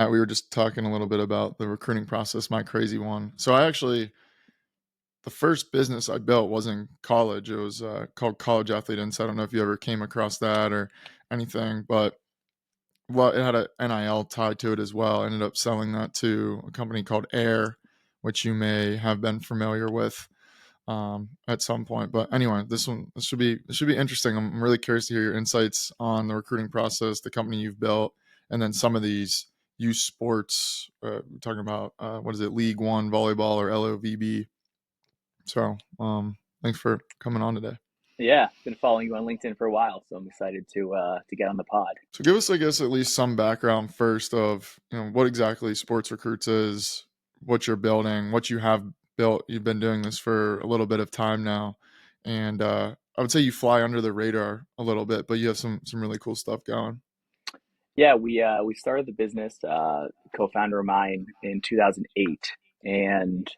We were just talking a little bit about the recruiting process, my crazy one. So the first business I built was in college. It was called College Athlete Insight. I don't know if you ever came across that or anything, but it had a NIL tied to it as well. I ended up selling that to a company called Air, which you may have been familiar with at some point. But anyway, this should be interesting. I'm really curious to hear your insights on the recruiting process, the company you've built, and then some of these youth sports. We're talking about what is it, League One volleyball or LOVB. So thanks for coming on today. Yeah, been following you on LinkedIn for a while, so I'm excited to get on the pod. So give us, I guess, at least some background first of what exactly SportsRecruits is, what you're building, what you have built. You've been doing this for a little bit of time now, and I would say you fly under the radar a little bit, but you have some really cool stuff going. Yeah, we started the business, co-founder of mine in 2008, and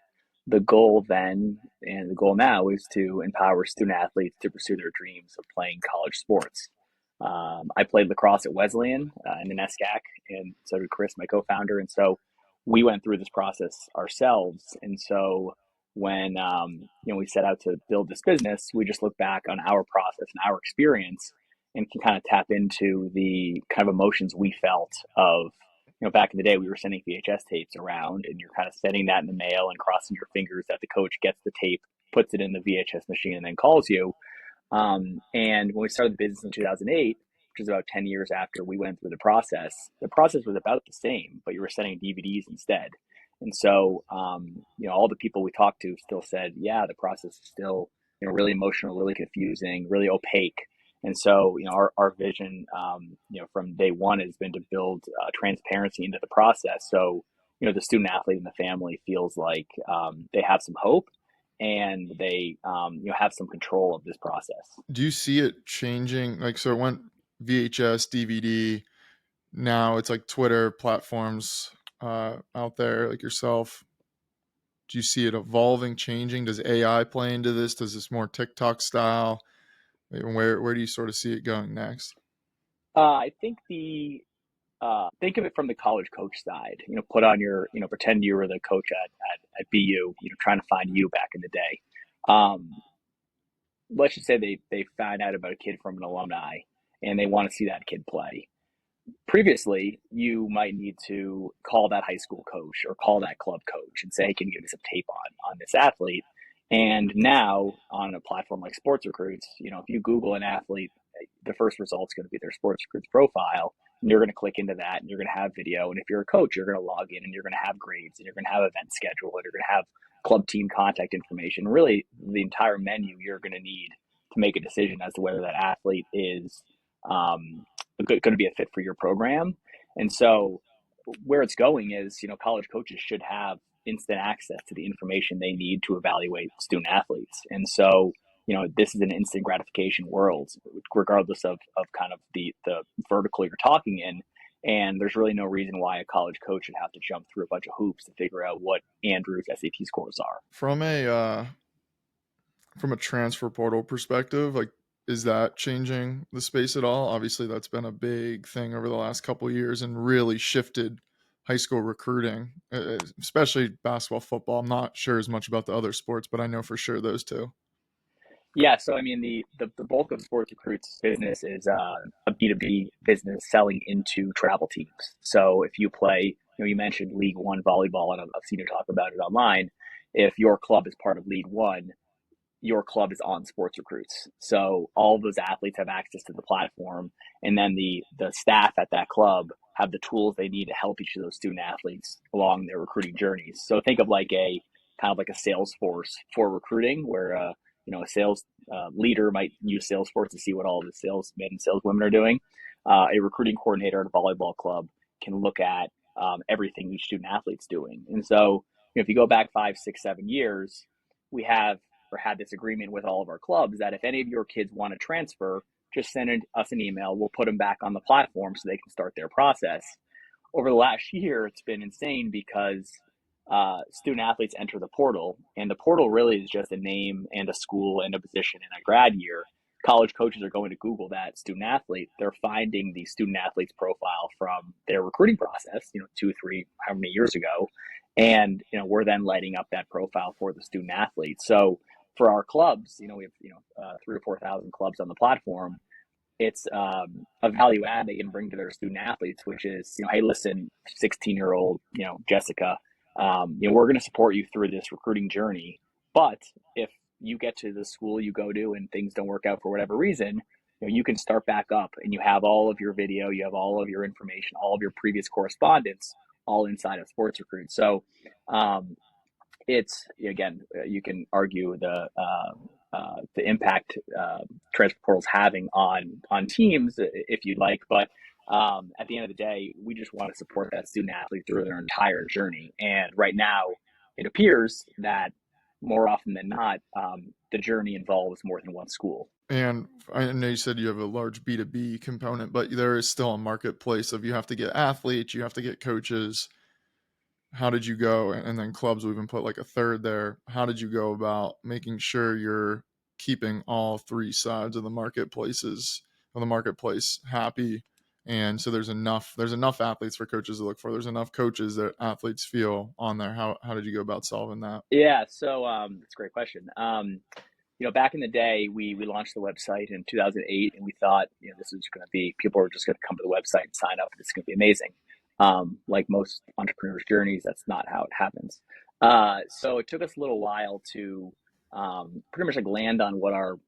the goal then and the goal now is to empower student athletes to pursue their dreams of playing college sports. I played lacrosse at Wesleyan in the NESCAC, and so did Chris, my co-founder, and so we went through this process ourselves. And so when we set out to build this business, we just look back on our process and our experience and can kind of tap into the kind of emotions we felt of, back in the day, we were sending VHS tapes around and you're kind of sending that in the mail and crossing your fingers that the coach gets the tape, puts it in the VHS machine and then calls you. And when we started the business in 2008, which is about 10 years after we went through the process was about the same, but you were sending DVDs instead. And so, all the people we talked to still said, yeah, the process is still, really emotional, really confusing, really opaque. And so, our vision, from day one has been to build transparency into the process. So, the student athlete and the family feels like they have some hope and they, have some control of this process. Do you see it changing? So it went VHS, DVD. Now it's like Twitter platforms out there, like yourself. Do you see it evolving, changing? Does AI play into this? Does this more TikTok style? Where do you sort of see it going next? I think think of it from the college coach side. Put on your, pretend you were the coach at BU, trying to find you back in the day. Let's just say they find out about a kid from an alumni and they want to see that kid play. Previously, you might need to call that high school coach or call that club coach and say, hey, can you give me some tape on this athlete? And now on a platform like SportsRecruits, if you Google an athlete, the first result's going to be their SportsRecruits profile. And you're going to click into that and you're going to have video. And if you're a coach, you're going to log in and you're going to have grades and you're going to have event schedule and you're going to have club team contact information. Really, the entire menu you're going to need to make a decision as to whether that athlete is going to be a fit for your program. And so where it's going is, college coaches should have instant access to the information they need to evaluate student athletes. And so, this is an instant gratification world, regardless of kind of the vertical you're talking in. And there's really no reason why a college coach should have to jump through a bunch of hoops to figure out what Andrew's SAT scores are. From a transfer portal perspective, like, is that changing the space at all? Obviously, that's been a big thing over the last couple of years and really shifted high school recruiting, especially basketball, football. I'm not sure as much about the other sports, but I know for sure those two. Yeah, so I mean, the bulk of SportsRecruits business is a B2B business selling into travel teams. So if you play, you mentioned League One volleyball, and I've seen you talk about it online. If your club is part of League One, your club is on SportsRecruits. So all of those athletes have access to the platform, and then the staff at that club have the tools they need to help each of those student athletes along their recruiting journeys. So think of like a kind of like a Salesforce for recruiting, where a sales leader might use Salesforce to see what all the salesmen and saleswomen are doing. A recruiting coordinator at a volleyball club can look at everything each student athlete's doing. And so, if you go back 5, 6, 7 years, we have or had this agreement with all of our clubs that if any of your kids want to transfer, just send us an email. We'll put them back on the platform so they can start their process. Over the last year, it's been insane because student athletes enter the portal, and the portal really is just a name and a school and a position and a grad year. college coaches are going to Google that student athlete, they're finding the student athlete's profile from their recruiting process, 2, 3, how many years ago. And, we're then lighting up that profile for the student athlete. So for our clubs, we have, 3 or 4 thousand clubs on the platform. It's a value add they can bring to their student athletes, which is, hey, listen, 16-year-old, Jessica, we're going to support you through this recruiting journey. But if you get to the school you go to and things don't work out for whatever reason, you can start back up and you have all of your video, you have all of your information, all of your previous correspondence, all inside of SportsRecruits. So it's, again, you can argue the impact transfer portal's having on teams if you'd like, but at the end of the day, we just want to support that student athlete through their entire journey. And right now, it appears that more often than not, the journey involves more than one school. And I know you said you have a large B2B component, but there is still a marketplace of you have to get athletes, you have to get coaches. How did you go? And then clubs, we even put like a third there. How did you go about making sure you're keeping all three sides of the marketplace happy? And so there's enough athletes for coaches to look for. There's enough coaches that athletes feel on there. How did you go about solving that? Yeah, so that's a great question. Back in the day, we launched the website in 2008, and we thought, this is going to be, people are just going to come to the website and sign up, and it's going to be amazing. Like most entrepreneurs' journeys, that's not how it happens. So it took us a little while to pretty much like land on what our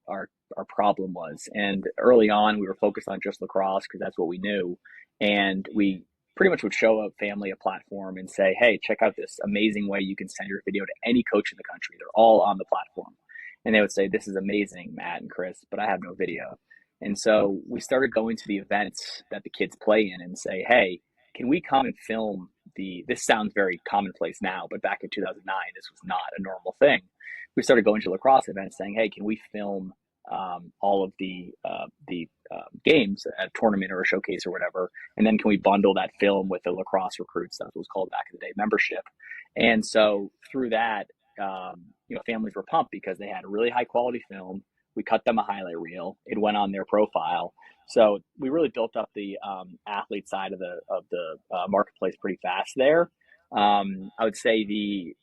problem was. And early on, we were focused on just lacrosse because that's what we knew. And we pretty much would show a family a platform and say, hey, check out this amazing way you can send your video to any coach in the country. They're all on the platform. And they would say, this is amazing, Matt and Chris, but I have no video. And so we started going to the events that the kids play in and say, hey, can we come and film this sounds very commonplace now, but back in 2009, this was not a normal thing. We started going to lacrosse events saying, hey, can we film all of the games, a tournament or a showcase or whatever, and then can we bundle that film with the lacrosse recruits, that was called back in the day, membership. And so through that, families were pumped because they had a really high quality film. We cut them a highlight reel. It went on their profile. So we really built up the athlete side of the marketplace pretty fast there. I would say the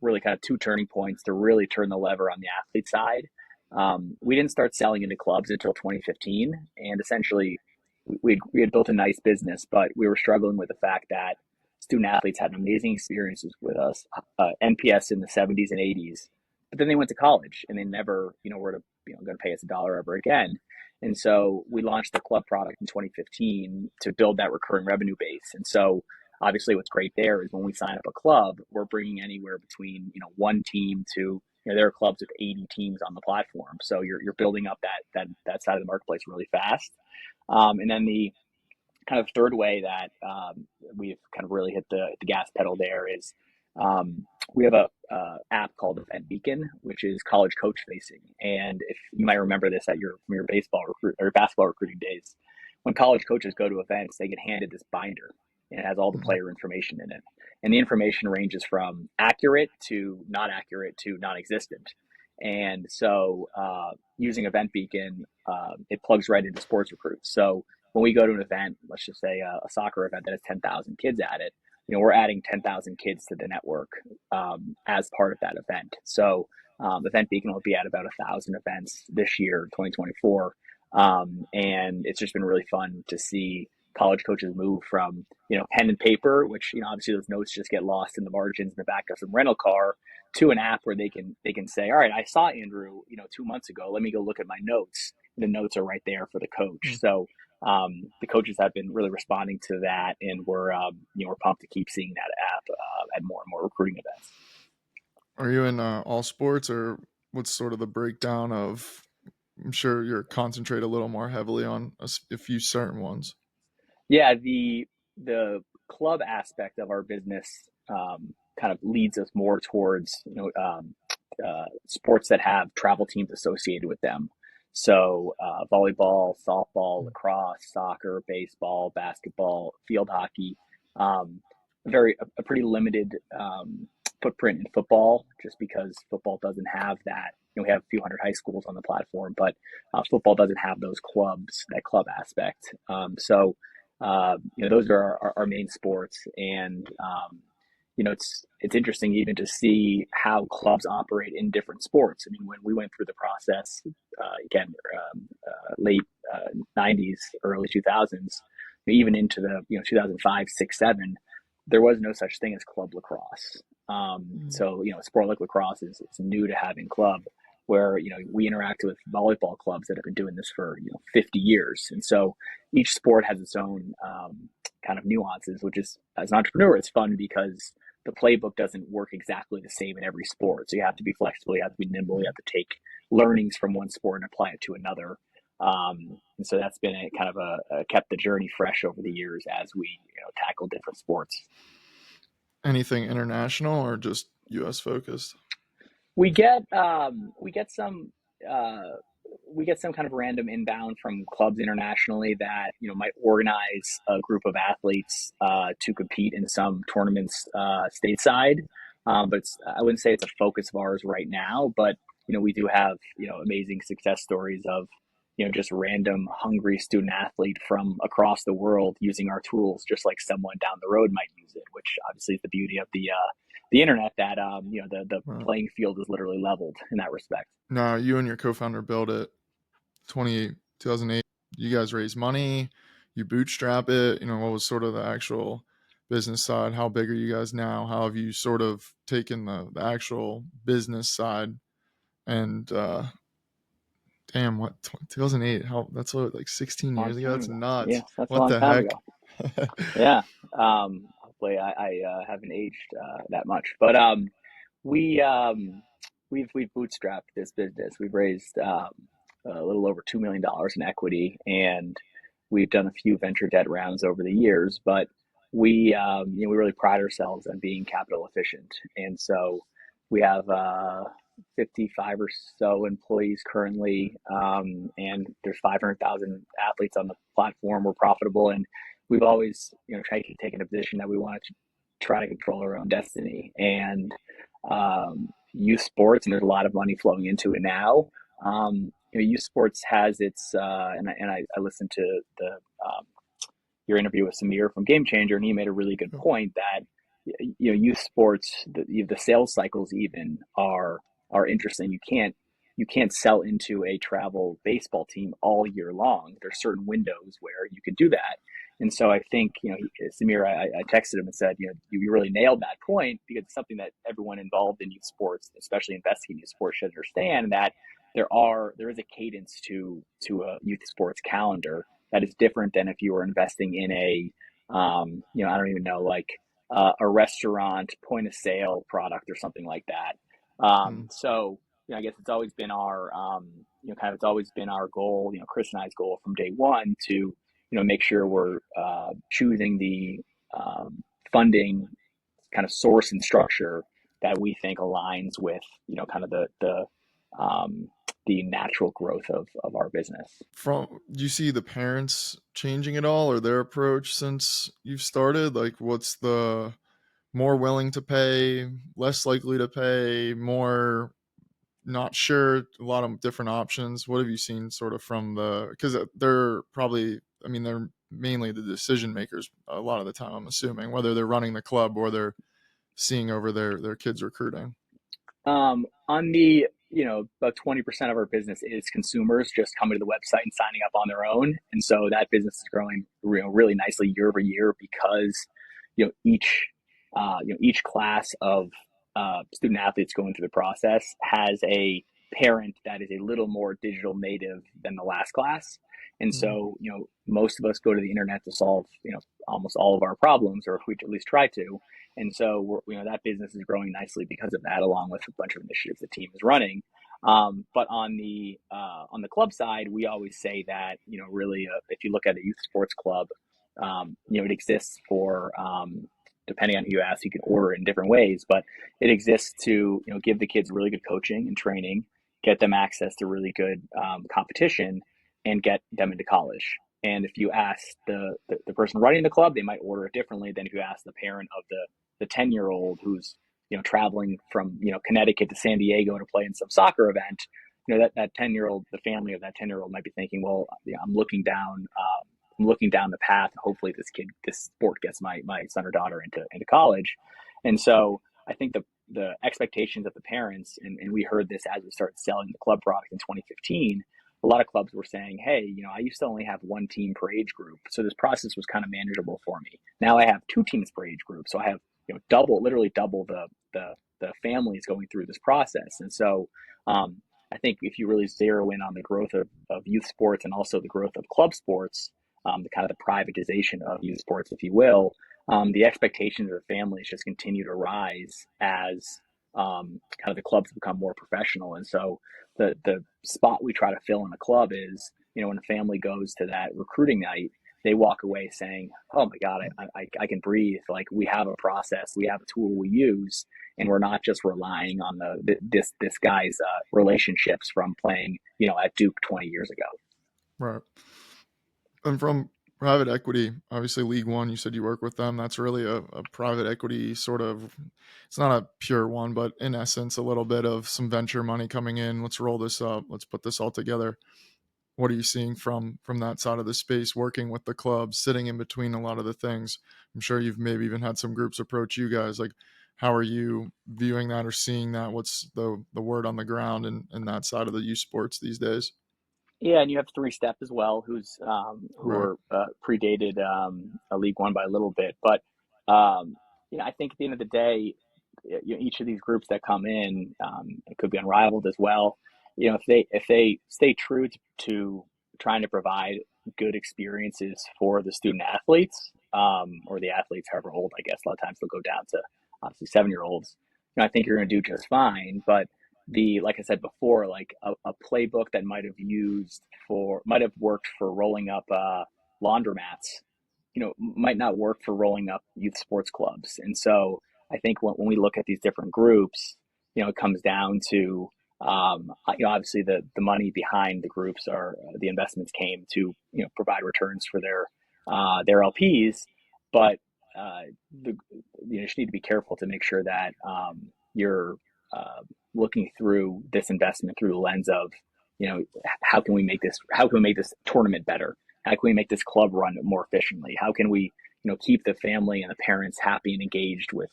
really kind of two turning points to really turn the lever on the athlete side. We didn't start selling into clubs until 2015, and essentially we had built a nice business, but we were struggling with the fact that student athletes had amazing experiences with us, NPS in the 70s and 80s, but then they went to college and they never, were going to pay us $1 ever again. And so we launched the club product in 2015 to build that recurring revenue base. And so obviously what's great there is when we sign up a club, we're bringing anywhere between, one team to, there are clubs with 80 teams on the platform. So you're building up that side of the marketplace really fast. And then the kind of third way that we've kind of really hit the gas pedal there is we have a app called Event Beacon, which is college coach facing. And if you might remember this at your basketball recruiting days, when college coaches go to events, they get handed this binder and it has all the player information in it. And the information ranges from accurate to non-existent. And so using Event Beacon, it plugs right into SportsRecruits. So when we go to an event, let's just say a soccer event that has 10,000 kids at it, we're adding 10,000 kids to the network as part of that event. So Event Beacon will be at about 1,000 events this year, 2024. And it's just been really fun to see college coaches move from, pen and paper, which, obviously those notes just get lost in the margins in the back of some rental car, to an app where they can say, all right, I saw Andrew, 2 months ago, let me go look at my notes. The notes are right there for the coach. So the coaches have been really responding to that, and we're pumped to keep seeing that app at more and more recruiting events. Are you in all sports, or what's sort of the breakdown of? I'm sure you're concentrate a little more heavily on a few certain ones. Yeah, the club aspect of our business kind of leads us more towards sports that have travel teams associated with them. So volleyball, softball, lacrosse, soccer, baseball, basketball, field hockey, a pretty limited footprint in football, just because football doesn't have that. We have a few hundred high schools on the platform, but football doesn't have those clubs, that club aspect. Those are our main sports, and it's interesting even to see how clubs operate in different sports. I mean, when we went through the process, again, late '90s, early 2000s, even into the 2005, 6, 7, there was no such thing as club lacrosse. Sport like lacrosse is it's new to having club, where we interact with volleyball clubs that have been doing this for 50 years, and so each sport has its own kind of nuances, which is, as an entrepreneur, it's fun because the playbook doesn't work exactly the same in every sport. So you have to be flexible, you have to be nimble, you have to take learnings from one sport and apply it to another. And so that's been a kind of kept the journey fresh over the years as we tackle different sports. Anything international or just US focused? We get uh, we get some kind of random inbound from clubs internationally that might organize a group of athletes to compete in some tournaments stateside. But I wouldn't say it's a focus of ours right now. But we do have amazing success stories of just random hungry student athlete from across the world using our tools, just like someone down the road might use it. Which obviously is the beauty of the internet, that the Right. playing field is literally leveled in that respect. Now, you and your co-founder built it 2008. You guys raise money, you bootstrap it. What was sort of the actual business side? How big are you guys now? How have you sort of taken the actual business side? And damn, what 2008? How that's what, like 16 Long years ago? time That's ago. nuts. Yes, that's a What long the time heck? ago. Yeah. Hopefully I haven't aged that much, but we we've bootstrapped this business. We've raised a little over $2 million in equity, and we've done a few venture debt rounds over the years. But we really pride ourselves on being capital efficient, and so we have 55 or so employees currently, and there's 500,000 athletes on the platform. We're profitable, and we've always taken a position that we wanted to try to control our own destiny. And youth sports, and there's a lot of money flowing into it now. Youth sports has its, I listened to the your interview with Samir from Game Changer, and he made a really good point that youth sports, the sales cycles even are interesting. You can't sell into a travel baseball team all year long. There's certain windows where you could do that. And so I think, Samir, I texted him and said, you really nailed that point, because it's something that everyone involved in youth sports, especially investing in youth sports, should understand, that there is a cadence to a youth sports calendar that is different than if you were investing in I don't even know, like a restaurant point of sale product or something like that. Hmm. I guess it's always been it's always been our goal, Chris and I's goal from day one, to make sure we're choosing the funding kind of source and structure that we think aligns with kind of um, the natural growth of our business. Do you see the parents changing at all, or their approach since you've started? Like, what's the more willing to pay, less likely to pay, more not sure, a lot of different options? What have you seen sort of from because they're probably, I mean, they're mainly the decision makers a lot of the time, I'm assuming, whether they're running the club or they're seeing over their kids recruiting. On the, about 20% of our business is consumers just coming to the website and signing up on their own. And so that business is growing really nicely year over year, because, each class of student athletes going through the process has a parent that is a little more digital native than the last class. And Mm. so, most of us go to the internet to solve, almost all of our problems, or if we at least try to. And so that business is growing nicely because of that, along with a bunch of initiatives the team is running. But on the club side, we always say that really, if you look at a youth sports club, it exists for, depending on who you ask, you can order it in different ways, but it exists to give the kids really good coaching and training, get them access to really good competition, and get them into college. And if you ask the person running the club, they might order it differently than if you ask the parent of the 10-year-old who's traveling from, Connecticut to San Diego to play in some soccer event, that 10-year-old, the family of that 10-year-old might be thinking, well, I'm looking down the path. Hopefully this sport gets my son or daughter into college. And so I think the expectations of the parents, and we heard this as we started selling the club product in 2015, a lot of clubs were saying, hey, I used to only have one team per age group. So this process was kind of manageable for me. Now I have two teams per age group. So I have, literally double the families going through this process. And so I think if you really zero in on the growth of youth sports and also the growth of club sports, the kind of the privatization of youth sports, if you will, the expectations of the families just continue to rise as kind of the clubs become more professional. And so the spot we try to fill in a club is, when a family goes to that recruiting night, they walk away saying, oh my God, I can breathe. Like, we have a process, we have a tool we use, and we're not just relying on this guy's relationships from playing, at Duke 20 years ago. Right. And from private equity, obviously League One, you said you work with them. That's really a private equity sort of, it's not a pure one, but in essence, a little bit of some venture money coming in. Let's roll this up. Let's put this all together. What are you seeing from that side of the space, working with the clubs, sitting in between a lot of the things? I'm sure you've maybe even had some groups approach you guys. Like, how are you viewing that or seeing that? What's the word on the ground in that side of the youth sports these days? Yeah, and you have Three Step as well, who Right. were predated a League One by a little bit, but um, I think at the end of the day, each of these groups that come in, it could be unrivaled as well. If they stay true to trying to provide good experiences for the student athletes, or the athletes, however old, I guess a lot of times they'll go down to obviously 7-year olds. I think you're going to do just fine, but like I said before, like a playbook that might have worked for rolling up laundromats, might not work for rolling up youth sports clubs. And so I think when we look at these different groups, it comes down to, obviously the money behind the groups, are the investments came to, provide returns for their LPs, but uh, you just need to be careful to make sure that you're uh, looking through this investment through the lens of, how can we make this tournament better? How can we make this club run more efficiently? How can we, keep the family and the parents happy and engaged with,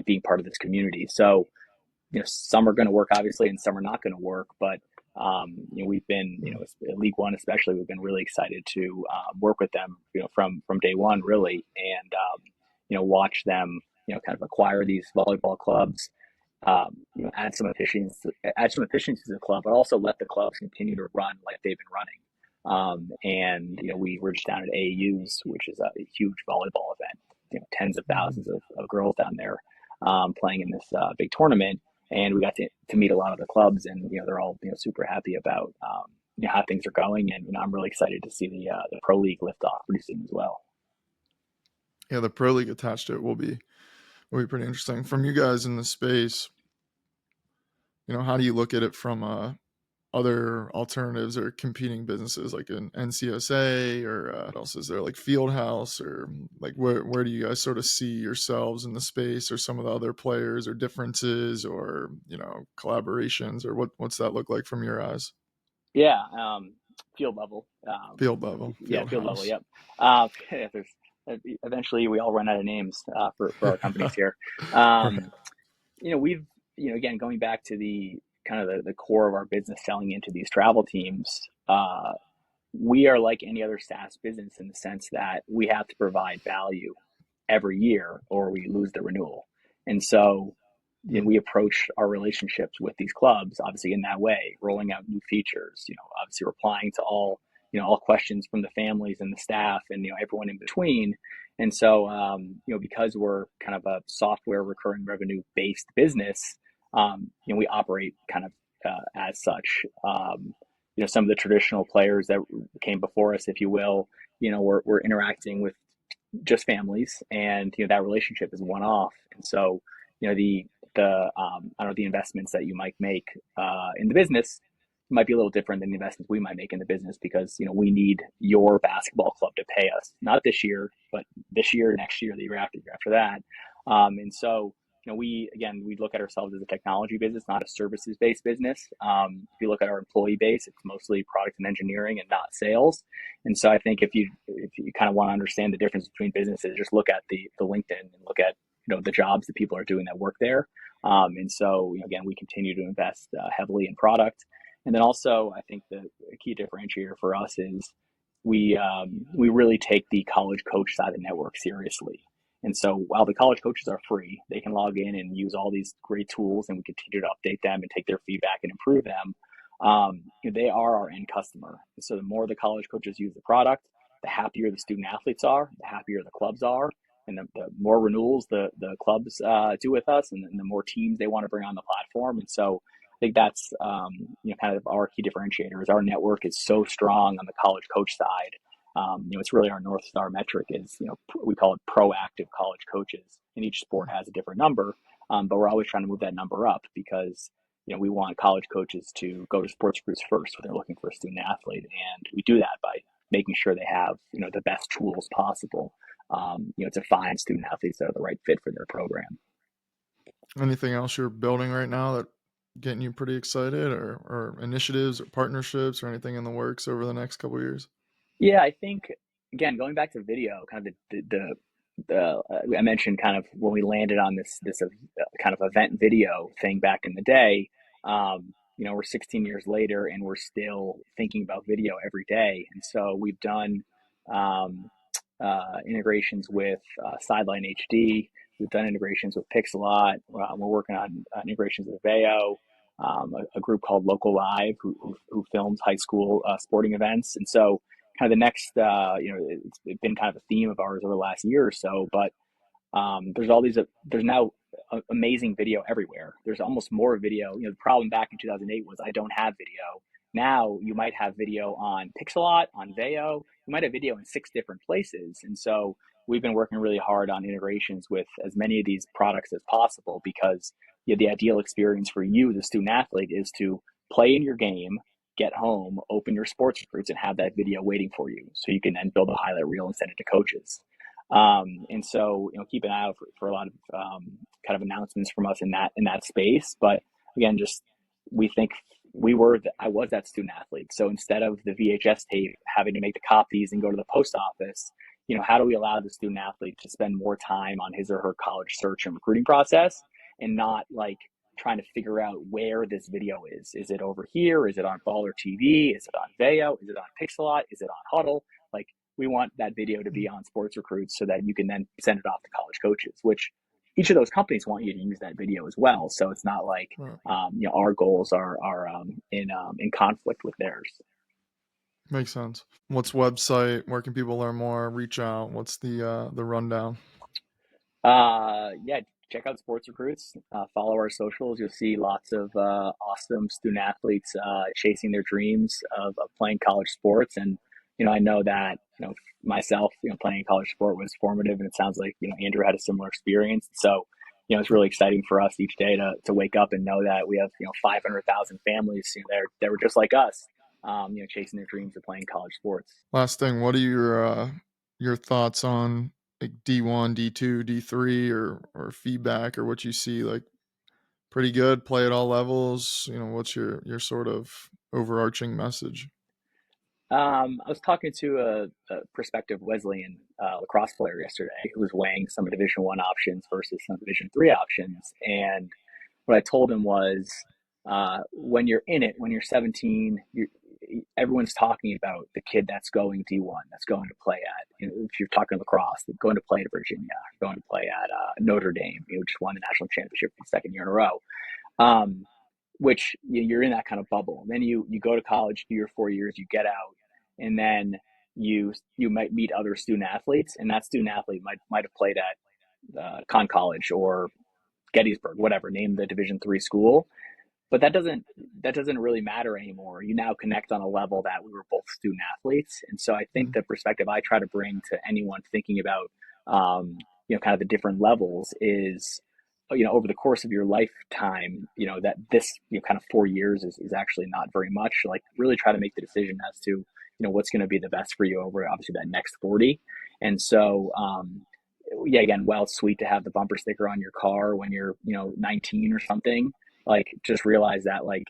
being part of this community? So, some are going to work obviously, and some are not going to work. But we've been, League One especially, we've been really excited to work with them, from day one, really, and watch them, kind of acquire these volleyball clubs, add some efficiency to the club, but also let the clubs continue to run like they've been running. And we were just down at AAU's, which is a huge volleyball event. Tens of thousands of girls down there playing in this big tournament, and we got to meet a lot of the clubs, and they're all super happy about how things are going, and I'm really excited to see the pro league lift off pretty soon as well. Yeah, the pro league attached to it will be pretty interesting. From you guys in the space, how do you look at it from other alternatives or competing businesses like an NCSA, or what else is there, like Fieldhouse, or like where do you guys sort of see yourselves in the space, or some of the other players, or differences, or collaborations, or what's that look like from your eyes? Yeah, field level. Field level, Yeah, field field level. house. Yep. Yeah, there's eventually we all run out of names for our companies here. Right. Um, we've again, going back to the kind of the core of our business, selling into these travel teams. We are like any other SaaS business in the sense that we have to provide value every year or we lose the renewal. And so, Mm. we approach our relationships with these clubs obviously in that way, rolling out new features, obviously replying to all questions from the families and the staff and everyone in between. And so, because we're kind of a software recurring revenue based business, we operate kind of as such. Some of the traditional players that came before us, if you will, we're interacting with just families, and that relationship is one off. And so, the I don't know, the investments that you might make in the business might be a little different than the investments we might make in the business, because we need your basketball club to pay us, not this year, but this year, next year, the year after that. And so, we look at ourselves as a technology business, not a services based business. If you look at our employee base, it's mostly product and engineering and not sales. And so I think if you kind of want to understand the difference between businesses, just look at the LinkedIn and look at the jobs that people are doing that work there. And so again, we continue to invest heavily in product. And then also, I think the key differentiator for us is we really take the college coach side of the network seriously. And so while the college coaches are free, they can log in and use all these great tools, and we continue to update them and take their feedback and improve them. They are our end customer. And so the more the college coaches use the product, the happier the student athletes are, the happier the clubs are, and the more renewals the clubs do with us, and the more teams they want to bring on the platform. And so I think that's kind of our key differentiator is our network is so strong on the college coach side. It's really our North Star metric is, we call it proactive college coaches, and each sport has a different number. But we're always trying to move that number up because, we want college coaches to go to SportsRecruits first when they're looking for a student athlete. And we do that by making sure they have, the best tools possible, to find student athletes that are the right fit for their program. Anything else you're building right now that getting you pretty excited, or initiatives or partnerships or anything in the works over the next couple of years? Yeah, I think again going back to video, kind of I mentioned kind of when we landed on this kind of event video thing back in the day. We're 16 years later and we're still thinking about video every day, and so we've done um, integrations with Sideline HD. We've done integrations with Pixelot. We're working on integrations with Veo. A group called Local Live who films high school sporting events, and so kind of the next, it's been kind of a theme of ours over the last year or so. But there's now amazing video everywhere. There's almost more video. The problem back in 2008 was I don't have video. Now you might have video on Pixelot, on Veo. You might have video in 6 different places. And so we've been working really hard on integrations with as many of these products as possible because the ideal experience for you, the student athlete, is to play in your game, get home, open your SportsRecruits, and have that video waiting for you, so you can then build a highlight reel and send it to coaches. And so, keep an eye out for a lot of kind of announcements from us in that space. But again, just we think I was that student athlete. So instead of the VHS tape having to make the copies and go to the post office, how do we allow the student athlete to spend more time on his or her college search and recruiting process and not like trying to figure out where this video is. Is it over here? Is it on Baller TV? Is it on Veo? Is it on Pixelot? Is it on Huddle? Like, we want that video to be on SportsRecruits so that you can then send it off to college coaches, which each of those companies want you to use that video as well. So it's not like, our goals are in conflict with theirs. Makes sense. What's website? Where can people learn more? Reach out? What's the rundown? Yeah, check out SportsRecruits. Follow our socials. You'll see lots of awesome student athletes chasing their dreams of playing college sports. And I know that myself, playing college sport was formative, and it sounds like Andrew had a similar experience. So it's really exciting for us each day to wake up and know that we have 500,000 families that were just like us, chasing their dreams of playing college sports. Last thing, what are your thoughts on like D1, D2, D3, or feedback, or what you see like pretty good, play at all levels? What's your sort of overarching message? I was talking to a prospective Wesleyan lacrosse player yesterday who was weighing some Division I options versus some Division III options, and what I told him was, when you're in it, when you're 17, everyone's talking about the kid that's going D1, that's going to play at, if you're talking lacrosse, going to play at Virginia, going to play at Notre Dame, just won the national championship for the 2nd year in a row. Which you're in that kind of bubble. And then you go to college, 3 or 4 years, you get out, and then you might meet other student athletes, and that student athlete might have played at Conn College or Gettysburg, whatever, name the Division III school. But that doesn't really matter anymore. You now connect on a level that we were both student athletes. And so I think the perspective I try to bring to anyone thinking about kind of the different levels is, over the course of your lifetime, that this kind of 4 years is actually not very much. Like, really try to make the decision as to what's going to be the best for you over obviously that next 40. And so yeah, again, while it's sweet to have the bumper sticker on your car when you're, 19 or something, like just realize that like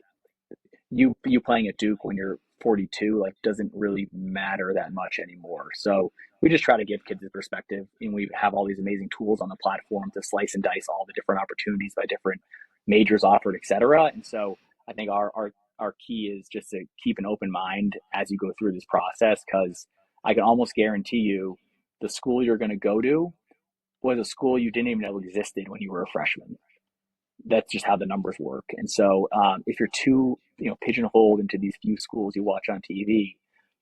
you playing at Duke when you're 42 like doesn't really matter that much anymore. So we just try to give kids a perspective, and we have all these amazing tools on the platform to slice and dice all the different opportunities by different majors offered, et cetera. And so I think our key is just to keep an open mind as you go through this process, because I can almost guarantee you the school you're going to go to was a school you didn't even know existed when you were a freshman. That's just how the numbers work. And so if you're too pigeonholed into these few schools you watch on TV,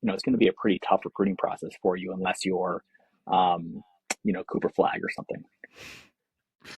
it's going to be a pretty tough recruiting process for you unless you're Cooper Flag or something.